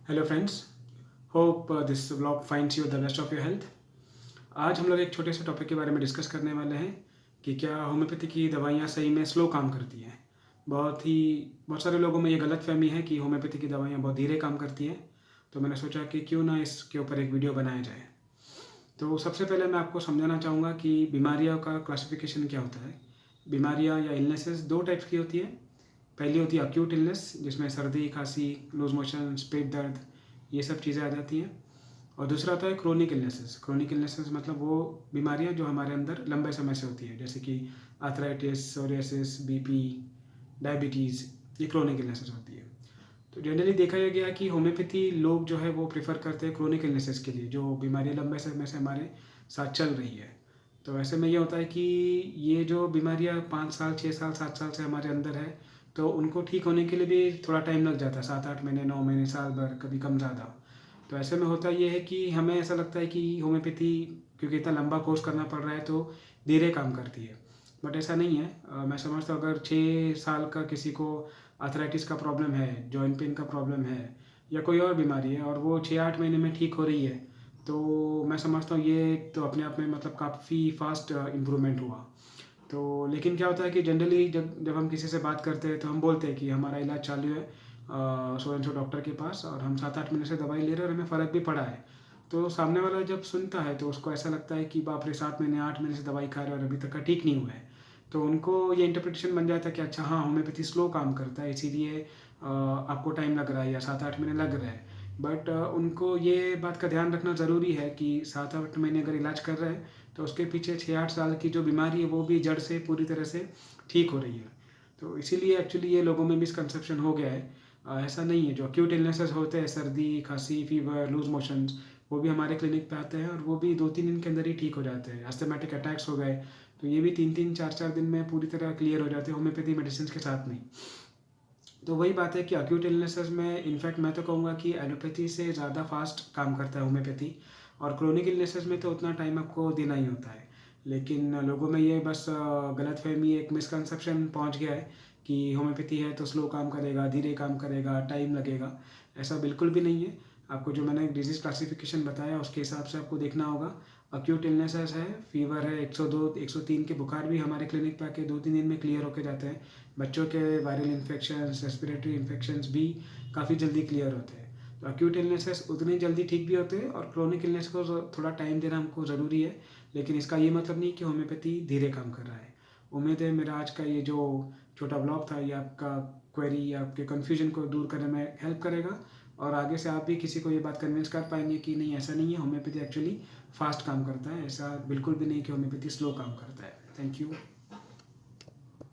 Hello friends, hope this vlog finds you the best of your health. आज हम लोग एक छोटे से टॉपिक के बारे में डिस्कस करने वाले हैं कि क्या होम्योपैथी की दवाइयाँ सही में स्लो काम करती हैं। बहुत सारे लोगों में ये गलतफहमी है कि होम्योपैथी की दवाइयाँ बहुत धीरे काम करती हैं। तो मैंने सोचा कि क्यों ना इसके ऊपर एक वीडियो बनाया जाए। तो सबसे पहले मैं आपको समझाना चाहूँगा कि बीमारियों का क्लासिफिकेशन क्या होता है। बीमारियाँ या इलनेसेस दो टाइप्स की होती है। पहली होती है अक्यूट इलनेस, जिसमें सर्दी, खांसी, लूज मोशन, पेट दर्द, ये सब चीज़ें आ जाती हैं। और दूसरा होता है क्रोनिक इलनेसेस। क्रोनिक इलनेसेस मतलब वो बीमारियां जो हमारे अंदर लंबे समय से होती है, जैसे कि आर्थराइटिस, सोरियासिस, बीपी, डायबिटीज़, ये क्रोनिक इलनेसेस होती है। तो जनरली देखा यह गया कि होम्योपैथी लोग जो है वो प्रेफर करते हैं क्रोनिक इलनेसेस के लिए, जो बीमारियां लंबे समय से हमारे साथ चल रही है। तो ऐसे में ये होता है कि ये जो बीमारियां 5 साल, 6 साल, 7 साल से हमारे अंदर है, तो उनको ठीक होने के लिए भी थोड़ा टाइम लग जाता है, 7-8 महीने, 9 महीने, साल भर, कभी कम ज़्यादा। तो ऐसे में होता ये है कि हमें ऐसा लगता है कि होम्योपैथी क्योंकि इतना लंबा कोर्स करना पड़ रहा है तो धीरे काम करती है, बट ऐसा नहीं है। मैं समझता हूँ अगर 6 साल का किसी को आर्थराइटिस का प्रॉब्लम है, जॉइंट पेन का प्रॉब्लम है, या कोई और बीमारी है और वो 6-8 महीने में ठीक हो रही है, तो मैं समझता हूँ ये तो अपने आप में मतलब काफ़ी फास्ट इम्प्रूवमेंट हुआ। तो लेकिन क्या होता है कि जनरली जब जब हम किसी से बात करते हैं तो हम बोलते हैं कि हमारा इलाज चालू है सो एंड सो डॉक्टर के पास, और हम 7-8 महीने से दवाई ले रहे हैं और हमें फ़र्क भी पड़ा है। तो सामने वाला जब सुनता है तो उसको ऐसा लगता है कि बाप रे, 7 महीने, 8 महीने से दवाई खा रहे हैं और अभी तक का ठीक नहीं हुआ है। तो उनको ये इंटरप्रिटेशन बन जाता है कि अच्छा हाँ, होम्योपैथी स्लो काम करता है, इसीलिए आपको टाइम लग रहा है या 7-8 महीने लग रहे हैं। बट उनको ये बात का ध्यान रखना ज़रूरी है कि 7-8 महीने अगर इलाज कर रहे हैं तो उसके पीछे 6-8 साल की जो बीमारी है वो भी जड़ से पूरी तरह से ठीक हो रही है। तो इसीलिए एक्चुअली ये लोगों में मिसकंसेप्शन हो गया है। ऐसा नहीं है। जो अक्यूट इलनेसेस होते हैं, सर्दी, खांसी, फीवर, लूज मोशंस, वो भी हमारे क्लिनिक पे आते हैं और वो भी 2-3 दिन के अंदर ही ठीक हो जाते हैं। अस्थमैटिक अटैक्स हो गए तो ये भी 3-3, 4-4 दिन में पूरी तरह क्लियर हो जाते हैं होम्योपैथी मेडिसिन के साथ में। तो वही बात है कि अक्यूट इलनेसेस में इनफैक्ट मैं तो कहूँगा कि एलोपैथी से ज़्यादा फास्ट काम करता है होम्योपैथी, और क्रोनिक इलनेसेस में तो उतना टाइम आपको देना ही होता है। लेकिन लोगों में ये बस गलतफहमी, एक मिसकंसेप्शन पहुंच गया है कि होम्योपैथी है तो स्लो काम करेगा, धीरे काम करेगा, टाइम लगेगा। ऐसा बिल्कुल भी नहीं है। आपको जो मैंने डिजीज़ क्लासिफिकेशन बताया उसके हिसाब से आपको देखना होगा। अक्यूट इलनेसेस है, फीवर है, 102, 103 के बुखार भी हमारे क्लिनिक पे आके 2-3 दिन में क्लियर होके जाते हैं। बच्चों के वायरल इन्फेक्शंस, रेस्पिरेटरी इन्फेक्शंस भी काफ़ी जल्दी क्लियर होते हैं। तो अक्यूट इलनेसेस उतनी जल्दी ठीक भी होते हैं, और क्रोनिक इलनेस को थोड़ा टाइम देना हमको ज़रूरी है। लेकिन इसका ये मतलब नहीं कि होम्योपैथी धीरे काम कर रहा है। उम्मीद है मेरा आज का ये जो छोटा ब्लॉग था ये आपका क्वेरी या आपके कन्फ्यूजन को दूर करने में हेल्प करेगा, और आगे से आप भी किसी को ये बात कन्विंस कर पाएंगे कि नहीं, ऐसा नहीं है, होम्योपैथी एक्चुअली फास्ट काम करता है। ऐसा बिल्कुल भी नहीं कि होम्योपैथी स्लो काम करता है। Thank you.